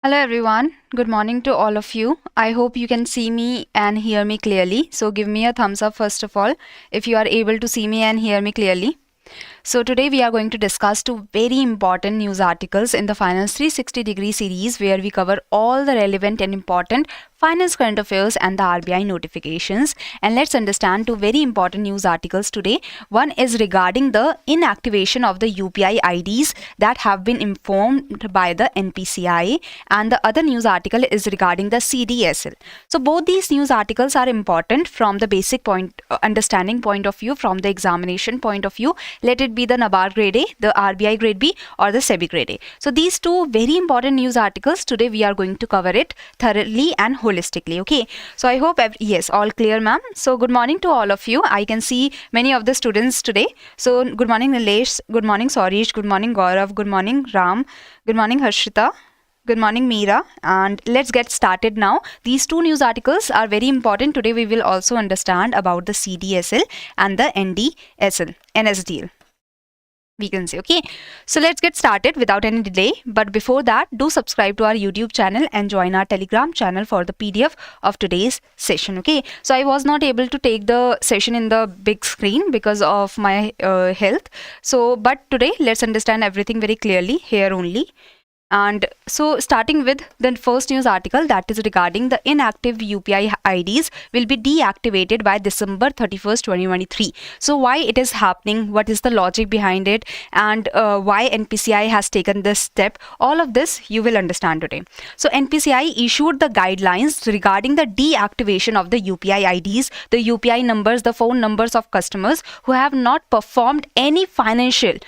Hello everyone, good morning to all of you. I hope you can see me and hear me clearly. So give me a thumbs up first of all if you are able to see me and hear me clearly. So today we are going to discuss two very important news articles in the Finance 360-degree series where we cover all the relevant and important finance current affairs and the RBI notifications. And let's understand two very important news articles today. One is regarding the inactivation of the UPI IDs that have been informed by the NPCI, and the other news article is regarding the CDSL. So both these news articles are important from the basic understanding point of view, from the examination point of view. Let it be the NABARD Grade A, the RBI Grade B, or the SEBI Grade A. So these two very important news articles, today we are going to cover it thoroughly and holistically. Okay, so I hope yes, all clear, ma'am. So good morning to all of you. I can see many of the students today. So good morning Nilesh, good morning Sorish, good morning Gaurav, good morning Ram, good morning Harshita, good morning Meera, and let's get started now. These two news articles are very important. Today we will also understand about the CDSL and the NSDL. We can say, okay, so let's get started without any delay. But before that, do subscribe to our YouTube channel and join our Telegram channel for the PDF of today's session. Okay, so I was not able to take the session in the big screen because of my health. So but today let's understand everything very clearly here only. And so starting with the first news article, that is regarding the inactive UPI IDs will be deactivated by December 31st, 2023. So why it is happening, what is the logic behind it, and why NPCI has taken this step, all of this you will understand today. So NPCI issued the guidelines regarding the deactivation of the UPI IDs, the UPI numbers, the phone numbers of customers who have not performed any financial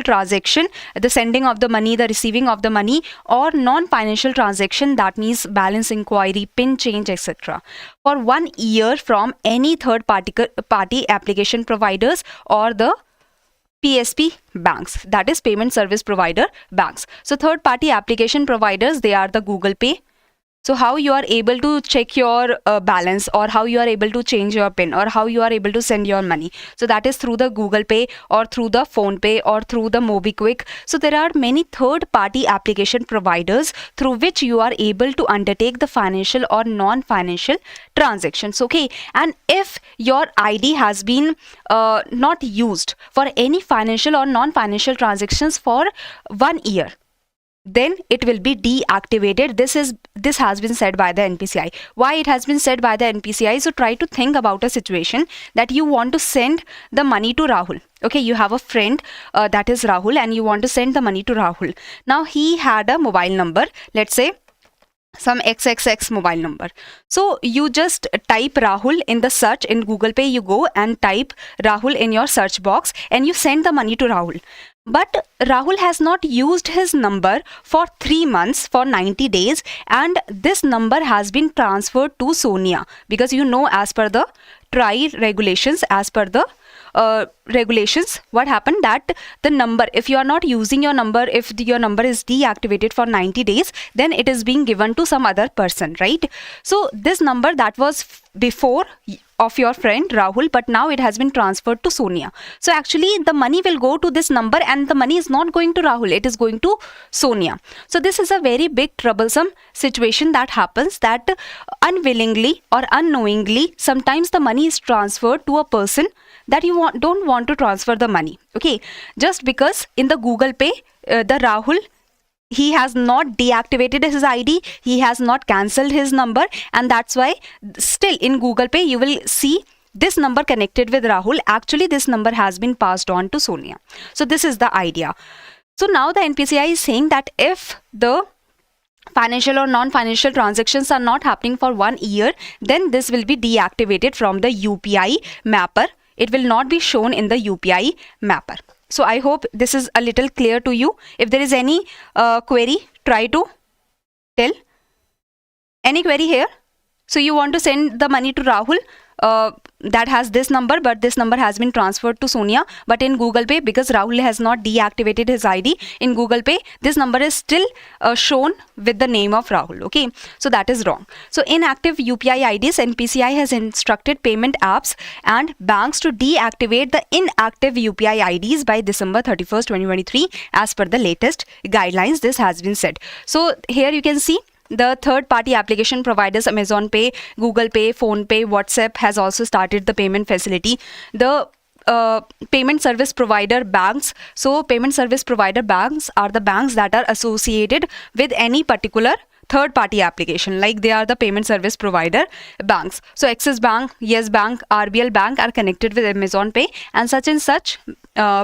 transaction, the sending of the money, the receiving of the money, or non-financial transaction, that means balance inquiry, pin change, etc., for 1 year from any third party application providers or the PSP banks, that is payment service provider banks. So third party application providers, they are the Google Pay. So how you are able to check your balance, or how you are able to change your PIN, or how you are able to send your money. So that is through the Google Pay, or through the Phone Pay, or through the MobiKwik. So there are many third-party application providers through which you are able to undertake the financial or non-financial transactions. Okay, and if your ID has been not used for any financial or non-financial transactions for 1 year, then it will be deactivated. This has been said by the NPCI. Why it has been said by the NPCI? So try to think about a situation that you want to send the money to Rahul. Okay, you have a friend that is Rahul, and you want to send the money to Rahul. Now he had a mobile number, let's say some XXX mobile number. So you just type Rahul in the search in Google Pay. You go and type Rahul in your search box and you send the money to Rahul. But Rahul has not used his number for 3 months, for 90 days, and this number has been transferred to Sonia, because you know, as per the TRI regulations, as per the regulations, what happened, that the number, if you are not using your number, if your number is deactivated for 90 days, then it is being given to some other person, right? So this number that was before of your friend Rahul, but now it has been transferred to Sonia. So actually the money will go to this number, and the money is not going to Rahul, it is going to Sonia. So this is a very big troublesome situation that happens, that unwillingly or unknowingly sometimes the money is transferred to a person that you don't want to transfer the money. Okay, just because in the Google Pay the Rahul, he has not deactivated his ID, he has not cancelled his number, and that's why still in Google Pay you will see this number connected with Rahul. Actually this number has been passed on to Sonia. So this is the idea. So now the NPCI is saying that if the financial or non-financial transactions are not happening for 1 year, then this will be deactivated from the UPI mapper. It will not be shown in the UPI mapper. So I hope this is a little clear to you. If there is any query, try to tell. Any query here? So you want to send the money to Rahul, that has this number, but this number has been transferred to Sonia. But in Google Pay, because Rahul has not deactivated his ID, in Google Pay, this number is still shown with the name of Rahul. Okay, so that is wrong. So inactive UPI IDs, NPCI has instructed payment apps and banks to deactivate the inactive UPI IDs by December 31st, 2023, as per the latest guidelines. This has been said. So here you can see the third-party application providers Amazon Pay, Google Pay, Phone Pay, WhatsApp has also started the payment facility. The payment service provider banks. So payment service provider banks are the banks that are associated with any particular third-party application, like they are the payment service provider banks. So Axis Bank, Yes Bank, RBL Bank are connected with Amazon Pay, and such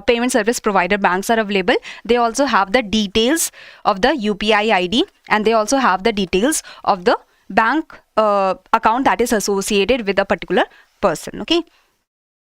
payment service provider banks are available. They also have the details of the UPI ID, and they also have the details of the bank account that is associated with a particular person. Okay.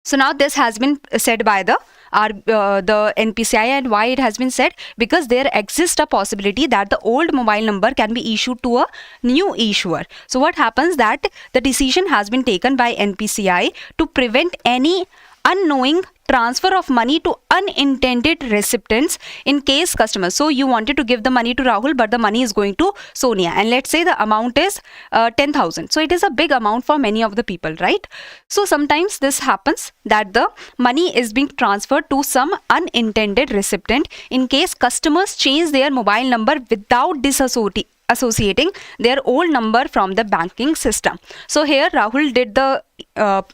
So now this has been said by the NPCI, and why it has been said? Because there exists a possibility that the old mobile number can be issued to a new issuer. So what happens that the decision has been taken by NPCI to prevent any unknowing transfer of money to unintended recipients in case customers. So you wanted to give the money to Rahul, but the money is going to Sonia, and let's say the amount is 10,000. So it is a big amount for many of the people, right? So sometimes this happens that the money is being transferred to some unintended recipient in case customers change their mobile number without associating their old number from the banking system. So here Rahul did the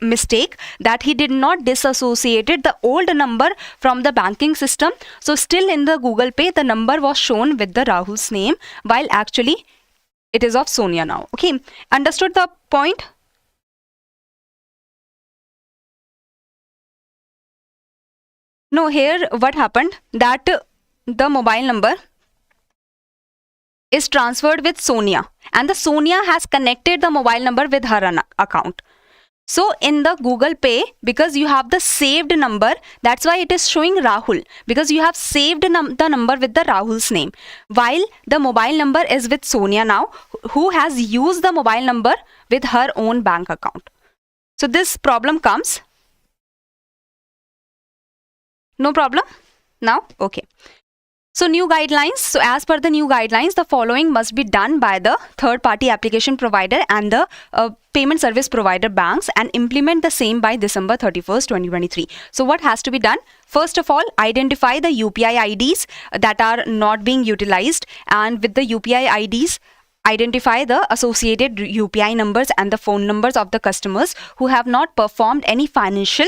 mistake that he did not disassociated the old number from the banking system. So still in the Google Pay, the number was shown with the Rahul's name, while actually it is of Sonia now. Okay, understood the point? No, here what happened that the mobile number is transferred with Sonia, and the Sonia has connected the mobile number with her account. So in the Google Pay, because you have the saved number, that's why it is showing Rahul, because you have saved the number with the Rahul's name, while the mobile number is with Sonia now, who has used the mobile number with her own bank account. So this problem comes. No problem now? Okay. So new guidelines. So as per the new guidelines, the following must be done by the third-party application provider and the payment service provider banks, and implement the same by December 31st, 2023. So what has to be done? First of all, identify the UPI IDs that are not being utilized, and with the UPI IDs, identify the associated UPI numbers and the phone numbers of the customers who have not performed any financial,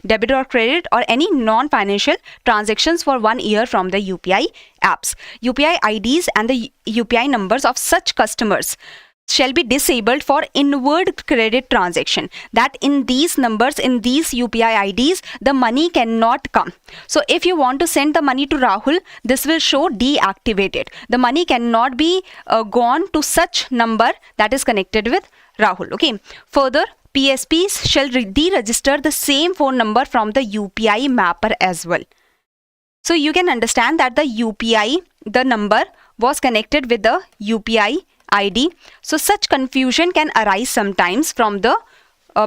debit or credit, or any non-financial transactions for 1 year from the UPI apps. UPI IDs and the UPI numbers of such customers shall be disabled for inward credit transaction, that in these numbers, in these UPI IDs, the money cannot come. So if you want to send the money to Rahul, this will show deactivated. The money cannot be gone to such number that is connected with Rahul. Okay. Further, PSPs shall deregister the same phone number from the UPI mapper as well. So you can understand that the UPI, the number was connected with the UPI ID. So such confusion can arise sometimes from the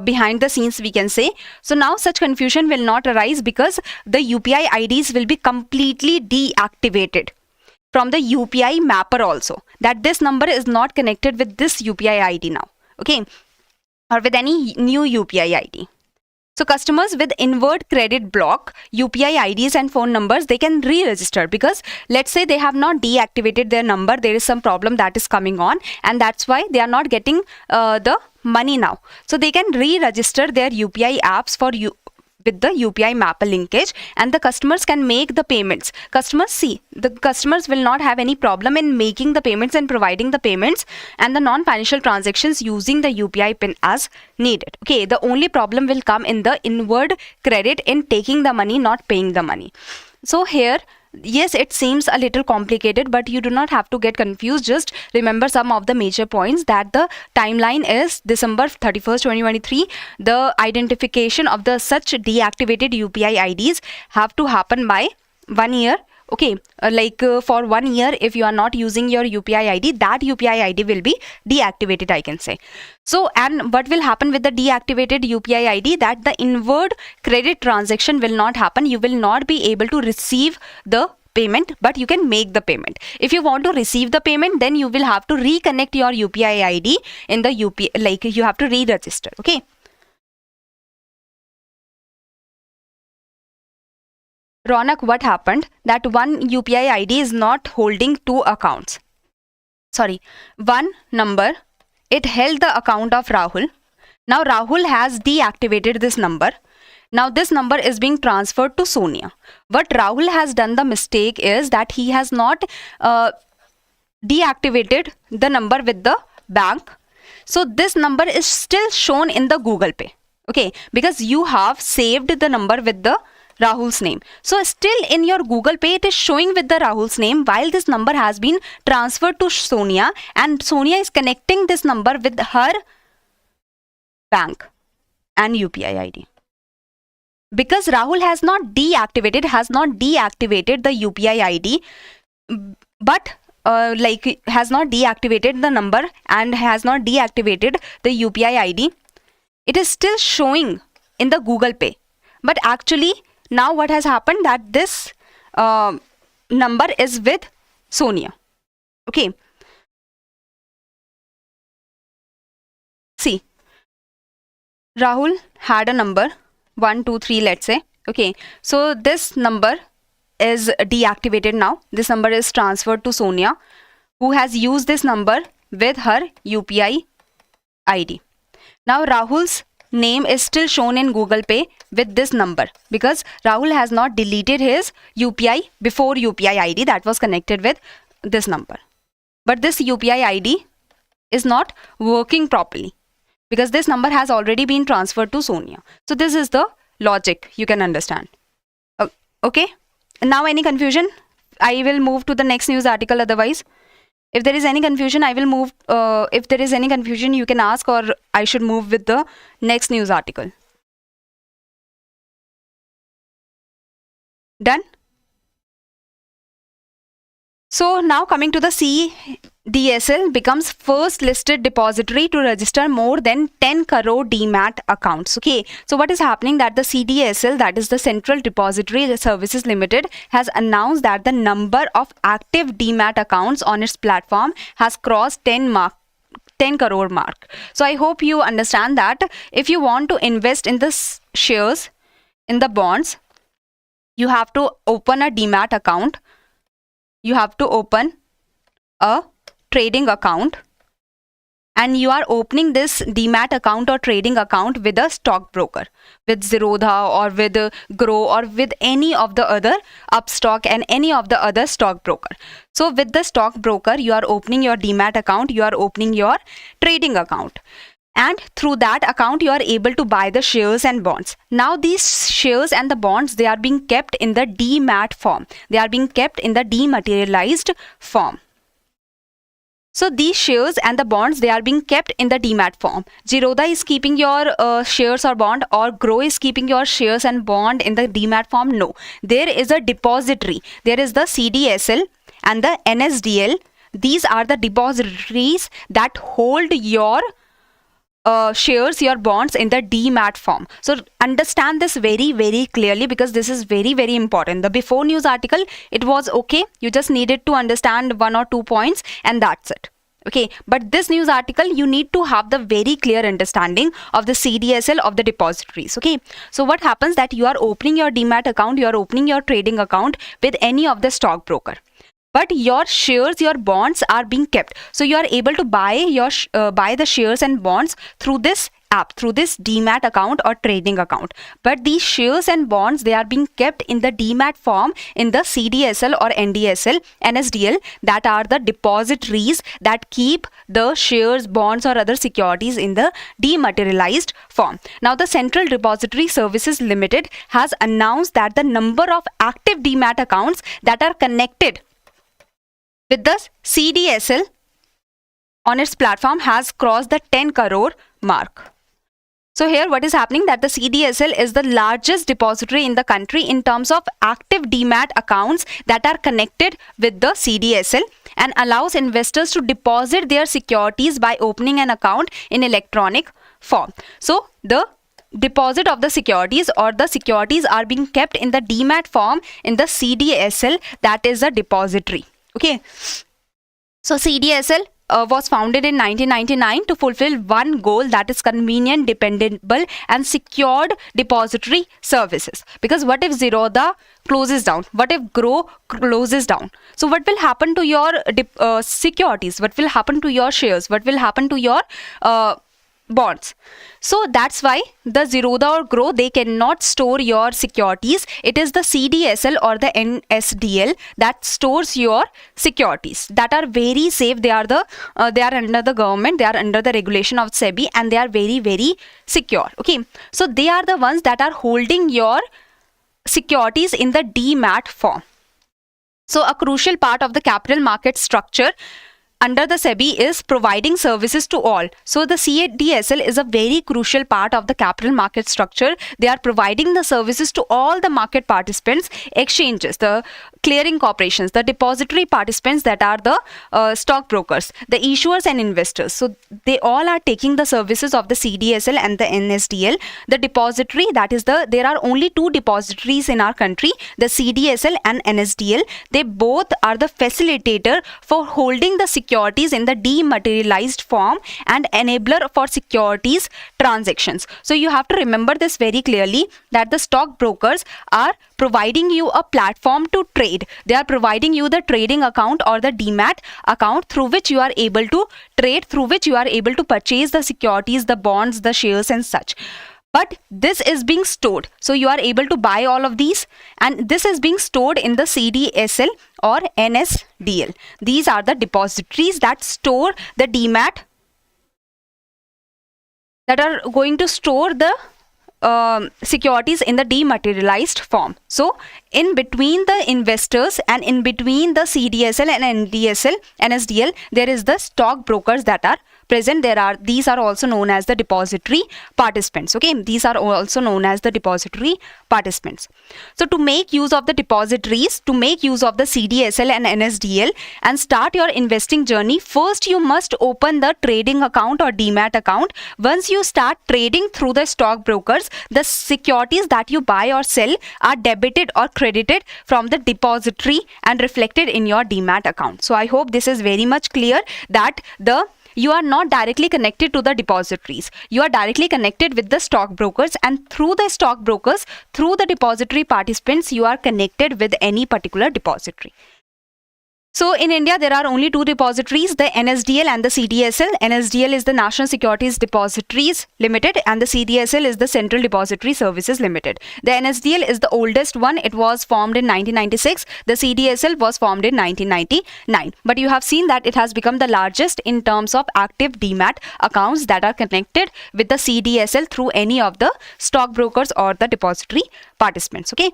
behind the scenes, we can say. So now such confusion will not arise because the UPI IDs will be completely deactivated from the UPI mapper also, that this number is not connected with this UPI ID now. Okay, or with any new UPI ID. So customers with inward credit block, UPI IDs and phone numbers, they can re-register, because let's say they have not deactivated their number, there is some problem that is coming on, and that's why they are not getting the money now. So they can re-register their UPI apps with the UPI mapper linkage, and the customers can make the payments. The customers will not have any problem in making the payments and providing the payments and the non-financial transactions using the UPI pin as needed. Okay, the only problem will come in the inward credit, in taking the money, not paying the money. So here, yes, it seems a little complicated, but you do not have to get confused. Just remember some of the major points, that the timeline is December 31st, 2023. The identification of the such deactivated UPI IDs have to happen by 1 year. Okay, for 1 year, if you are not using your UPI ID, that UPI ID will be deactivated, I can say. So, and what will happen with the deactivated UPI ID? That the inward credit transaction will not happen. You will not be able to receive the payment, but you can make the payment. If you want to receive the payment, then you will have to reconnect your UPI ID in the UPI, you have to re-register. Okay. Ronak, what happened? That one UPI ID is not holding two accounts. Sorry, one number. It held the account of Rahul. Now Rahul has deactivated this number. Now this number is being transferred to Sonia. What Rahul has done the mistake is that he has not deactivated the number with the bank. So this number is still shown in the Google Pay. Okay, because you have saved the number with the Rahul's name. So still in your Google Pay, it is showing with the Rahul's name, while this number has been transferred to Sonia, and Sonia is connecting this number with her bank and UPI ID. Because Rahul has not deactivated the UPI ID, but has not deactivated the number and has not deactivated the UPI ID, it is still showing in the Google Pay. But actually, now what has happened, that this number is with Sonia. Okay. See, Rahul had a number 1, 2, 3, let's say. Okay. So this number is deactivated now. This number is transferred to Sonia, who has used this number with her UPI ID. Now Rahul's name is still shown in Google Pay with this number, because Rahul has not deleted his UPI before UPI ID that was connected with this number. But this UPI ID is not working properly because this number has already been transferred to Sonia. So this is the logic, you can understand. Okay. Now any confusion? I will move to the next news article otherwise. If there is any confusion, I will move. If there is any confusion, you can ask, or I should move with the next news article. Done? So now coming to the CDSL becomes first listed depository to register more than 10 crore DMAT accounts. Okay, so what is happening, that the CDSL, that is the Central Depository Services Limited, has announced that the number of active DMAT accounts on its platform has crossed 10 crore mark. So I hope you understand that if you want to invest in the shares, in the bonds, you have to open a DMAT account. You have to open a trading account, and you are opening this DMAT account or trading account with a stockbroker, with Zerodha or with Grow or with any of the other Upstock and any of the other stockbroker. So with the stockbroker, you are opening your DMAT account, you are opening your trading account. And through that account, you are able to buy the shares and bonds. Now these shares and the bonds, they are being kept in the DMAT form. They are being kept in the dematerialized form. So these shares and the bonds, they are being kept in the DMAT form. Zerodha is keeping your shares or bond, or Grow is keeping your shares and bond in the DMAT form. No, there is a depository. There is the CDSL and the NSDL. These are the depositories that hold your shares, your bonds in the DMAT form. So understand this very, very clearly, because this is very, very important. The before news article, it was okay. You just needed to understand 1 or 2 points and that's it. Okay, but this news article, you need to have the very clear understanding of the CDSL of the depositories. Okay, so what happens, that you are opening your DMAT account, you are opening your trading account with any of the stockbroker. But your shares, your bonds are being kept. So you are able to buy your buy the shares and bonds through this app, through this DMAT account or trading account. But these shares and bonds, they are being kept in the DMAT form in the CDSL or NSDL, that are the depositories that keep the shares, bonds or other securities in the dematerialized form. Now the Central Depository Services Limited has announced that the number of active DMAT accounts that are connected with the CDSL on its platform has crossed the 10 crore mark. So here what is happening, that the CDSL is the largest depository in the country in terms of active demat accounts that are connected with the CDSL, and allows investors to deposit their securities by opening an account in electronic form. So the deposit of the securities, or the securities are being kept in the demat form in the CDSL, that is a depository. Okay. So CDSL was founded in 1999 to fulfill one goal, that is convenient, dependable and secured depository services. Because what if Zerodha closes down? What if Grow closes down? So what will happen to your securities? What will happen to your shares? What will happen to your bonds? So that's why the Zerodha or Grow, they cannot store your securities. It is the CDSL or the NSDL that stores your securities, that are very safe. They are under the government, they are under the regulation of SEBI, and they are very, very secure. Okay, so they are the ones that are holding your securities in the demat form. So a crucial part of the capital market structure under the SEBI is providing services to all. So the CDSL is a very crucial part of the capital market structure. They are providing the services to all the market participants, exchanges, the clearing corporations, the depository participants, that are the stockbrokers, the issuers and investors. So they all are taking the services of the CDSL and the NSDL. The depository, that is there are only two depositories in our country, the CDSL and NSDL. They both are the facilitator for holding the securities in the dematerialized form and enabler for securities transactions. So you have to remember this very clearly, that the stockbrokers are providing you a platform to trade. They are providing you the trading account or the demat account through which you are able to trade, through which you are able to purchase the securities, the bonds, the shares and such. But this is being stored. So you are able to buy all of these, and this is being stored in the CDSL or NSDL. These are the depositories that store the demat, that are going to store the securities in the dematerialized form. So in between the investors and in between the CDSL and NSDL, there is the stockbrokers that are present. These are also known as the depository participants. Okay, these are also known as the depository participants. So to make use of the depositories, to make use of the CDSL and NSDL and start your investing journey, first you must open the trading account or demat account. Once you start trading through the stockbrokers, the securities that you buy or sell are debited or credited from the depository and reflected in your demat account. So I hope this is very much clear, that you are not directly connected to the depositories. You are directly connected with the stockbrokers, and through the stockbrokers, through the depository participants, you are connected with any particular depository. So in India, there are only two depositories, the NSDL and the CDSL. NSDL is the National Securities Depositories Limited, and the CDSL is the Central Depository Services Limited. The NSDL is the oldest one. It was formed in 1996. The CDSL was formed in 1999. But you have seen that it has become the largest in terms of active demat accounts that are connected with the CDSL through any of the stockbrokers or the depository participants. Okay.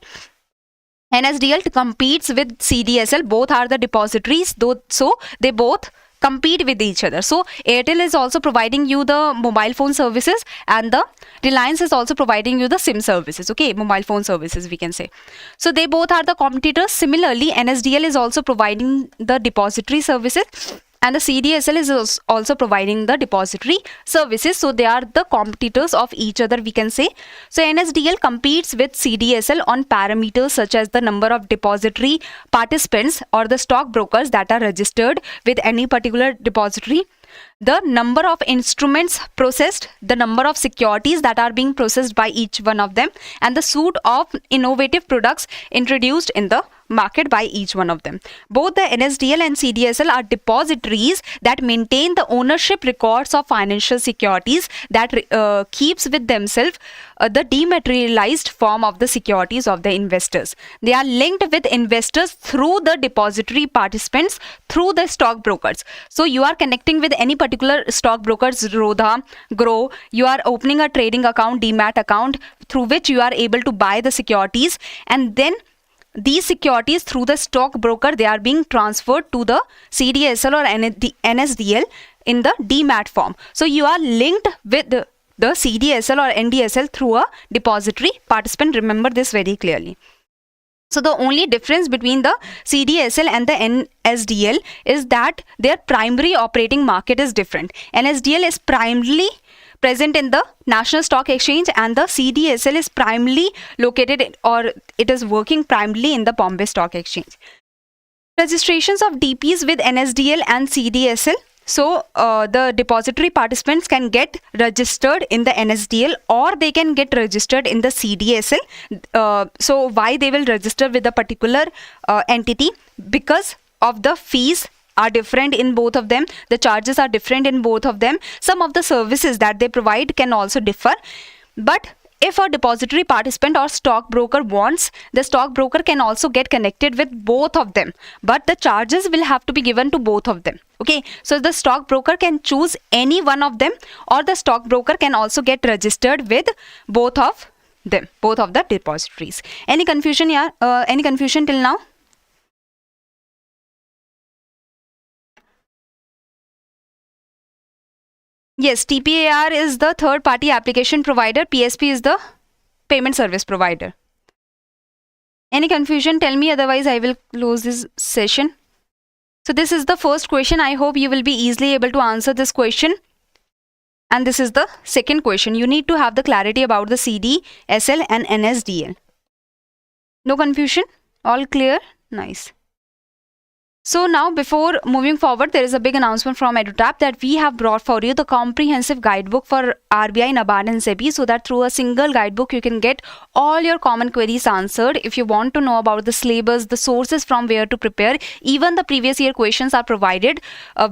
NSDL competes with CDSL. Both are the depositories, so they both compete with each other. So Airtel is also providing you the mobile phone services, and the Reliance is also providing you the SIM services. Okay, mobile phone services we can say. So they both are the competitors. Similarly, NSDL is also providing the depository services, and the CDSL is also providing the depository services. So they are the competitors of each other, we can say. So NSDL competes with CDSL on parameters such as the number of depository participants or the stockbrokers that are registered with any particular depository, the number of instruments processed, the number of securities that are being processed by each one of them, and the suite of innovative products introduced in the market by each one of them. Both the NSDL and CDSL are depositories that maintain the ownership records of financial securities, that keeps with themselves the dematerialized form of the securities of the investors. They are linked with investors through the depository participants, through the stockbrokers. So you are connecting with any particular stockbrokers, Zerodha, Grow. You are opening a trading account, demat account, through which you are able to buy the securities, and then these securities through the stockbroker, they are being transferred to the CDSL or NSDL in the demat form. So you are linked with the CDSL or NDSL through a depository participant. Remember this very clearly. So the only difference between the CDSL and the NSDL is that their primary operating market is different. NSDL is primarily present in the National Stock Exchange, and the CDSL is primarily located or it is working primarily in the Bombay Stock Exchange. Registrations of DPs with NSDL and CDSL. So the depository participants can get registered in the NSDL or they can get registered in the CDSL. So why they will register with a particular entity? Because of the fees are different in both of them. The charges are different in both of them. Some of the services that they provide can also differ. But if a depository participant or stockbroker wants, the stockbroker can also get connected with both of them. But the charges will have to be given to both of them. Okay, so the stockbroker can choose any one of them, or the stockbroker can also get registered with both of them, both of the depositories. Any confusion here? Any confusion till now? Yes, TPAR is the third party application provider. PSP is the payment service provider. Any confusion? Tell me, otherwise I will close this session. So this is the first question. I hope you will be easily able to answer this question. And this is the second question. You need to have the clarity about the CDSL and NSDL. No confusion? All clear? Nice. So now, before moving forward, there is a big announcement from EduTap that we have brought for you the comprehensive guidebook for RBI, NABARD and SEBI, so that through a single guidebook you can get all your common queries answered. If you want to know about the syllabus, the sources from where to prepare, even the previous year questions are provided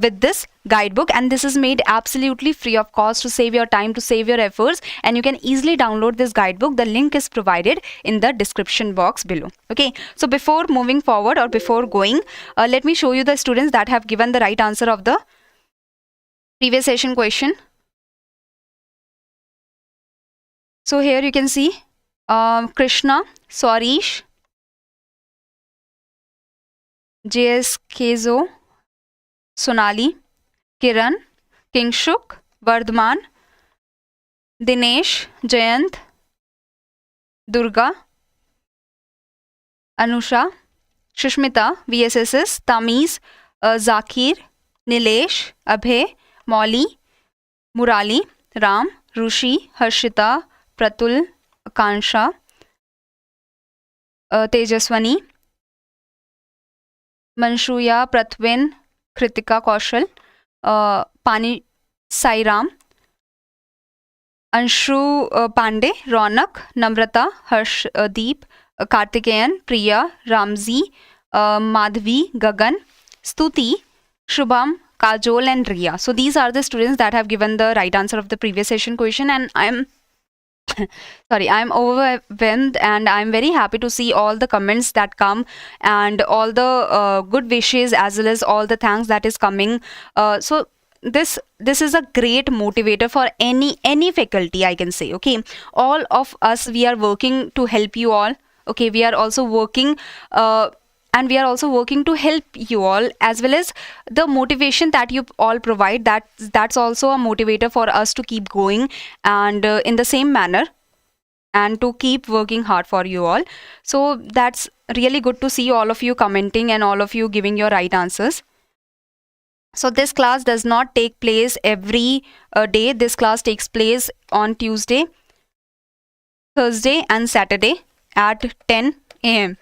with this guidebook, and this is made absolutely free of cost to save your time, to save your efforts, and you can easily download this guidebook. The link is provided in the description box below. Okay, so before moving forward or before going, let me show you the students that have given the right answer of the previous session question. So here you can see Krishna, Swarish, JS Kezo, Sonali, Kiran, Kingshuk, Vardhman, Dinesh, Jayant, Durga, Anusha, Shushmita, VSSS, Tamiz, Zakir, Nilesh, Abhay, Molly, Murali, Ram, Rushi, Harshita, Pratul, Akansha, Tejaswani, Manshuya, Pratwin, Kritika Kaushal, Pani Sairam, Anshu Pandey, Ronak, Namrata, Harshdeep, Kartikeyan, Priya, Ramzi, Madhvi, Gagan, Stuti, Shubham, Kajol and Riya. So these are the students that have given the right answer of the previous session question, and I'm I'm overwhelmed, and I'm very happy to see all the comments that come and all the good wishes as well as all the thanks that is coming. So this is a great motivator for any faculty, I can say. Okay, all of us, we are working to help you all. Okay, we are also working and we are also working to help you all, as well as the motivation that you all provide, that's also a motivator for us to keep going and in the same manner, and to keep working hard for you all. So that's really good to see all of you commenting and all of you giving your right answers. So this class does not take place every day. This class takes place on Tuesday, Thursday and Saturday at 10 a.m.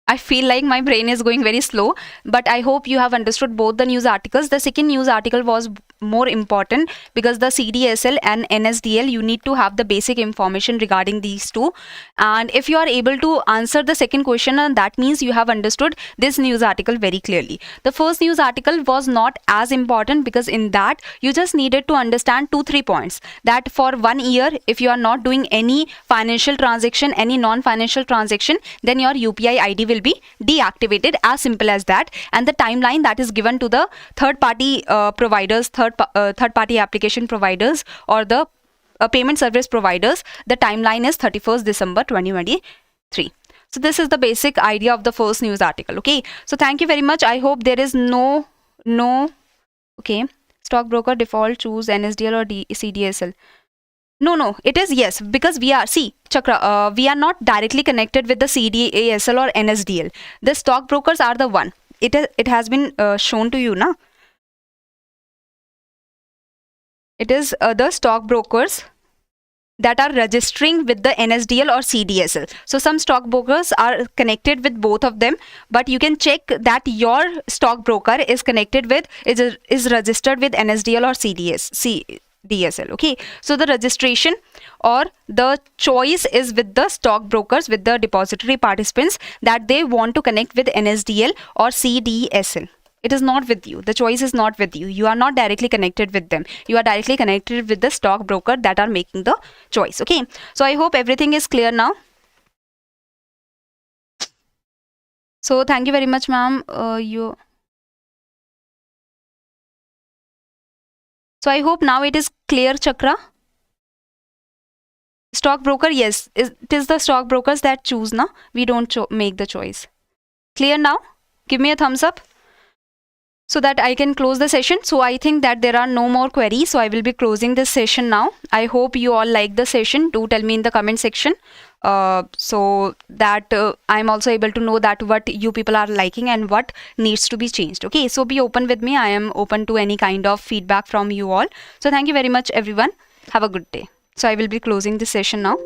I feel like my brain is going very slow, but I hope you have understood both the news articles. The second news article was more important because the CDSL and NSDL, you need to have the basic information regarding these two. And if you are able to answer the second question, that means you have understood this news article very clearly. The first news article was not as important because in that you just needed to understand 2-3 points. That for 1 year, if you are not doing any financial transaction, any non-financial transaction, then your UPI ID will be deactivated, as simple as that. And the timeline that is given to the third party providers, third party application providers, or the payment service providers, the timeline is 31st December 2023. So this is the basic idea of the first news article. Okay, so thank you very much. I hope there is no okay, stockbroker default choose NSDL or CDSL. No, it is yes, because we are, see, Chakra, we are not directly connected with the CDASL or NSDL. The stockbrokers are the one. It has been shown to you, na? It is the stockbrokers that are registering with the NSDL or CDSL. So some stockbrokers are connected with both of them, but you can check that your stockbroker is connected with, is registered with NSDL or CDSL. Okay, so the registration or the choice is with the stockbrokers, with the depository participants, that they want to connect with NSDL or CDSL. It is not with you. The choice is not with you. You are not directly connected with them. You are directly connected with the stockbroker that are making the choice. Okay. So I hope everything is clear now. So thank you very much, ma'am. So I hope now it is clear, Chakra. Stockbroker, yes, it is the stockbrokers that choose, na? We don't make the choice. Clear now? Give me a thumbs up, so that I can close the session. So I think that there are no more queries, so I will be closing this session now. I hope you all like the session. Do tell me in the comment section, so that I'm also able to know that what you people are liking and what needs to be changed. Okay, so be open with me. I am open to any kind of feedback from you all. So thank you very much, everyone. Have a good day. So I will be closing this session now.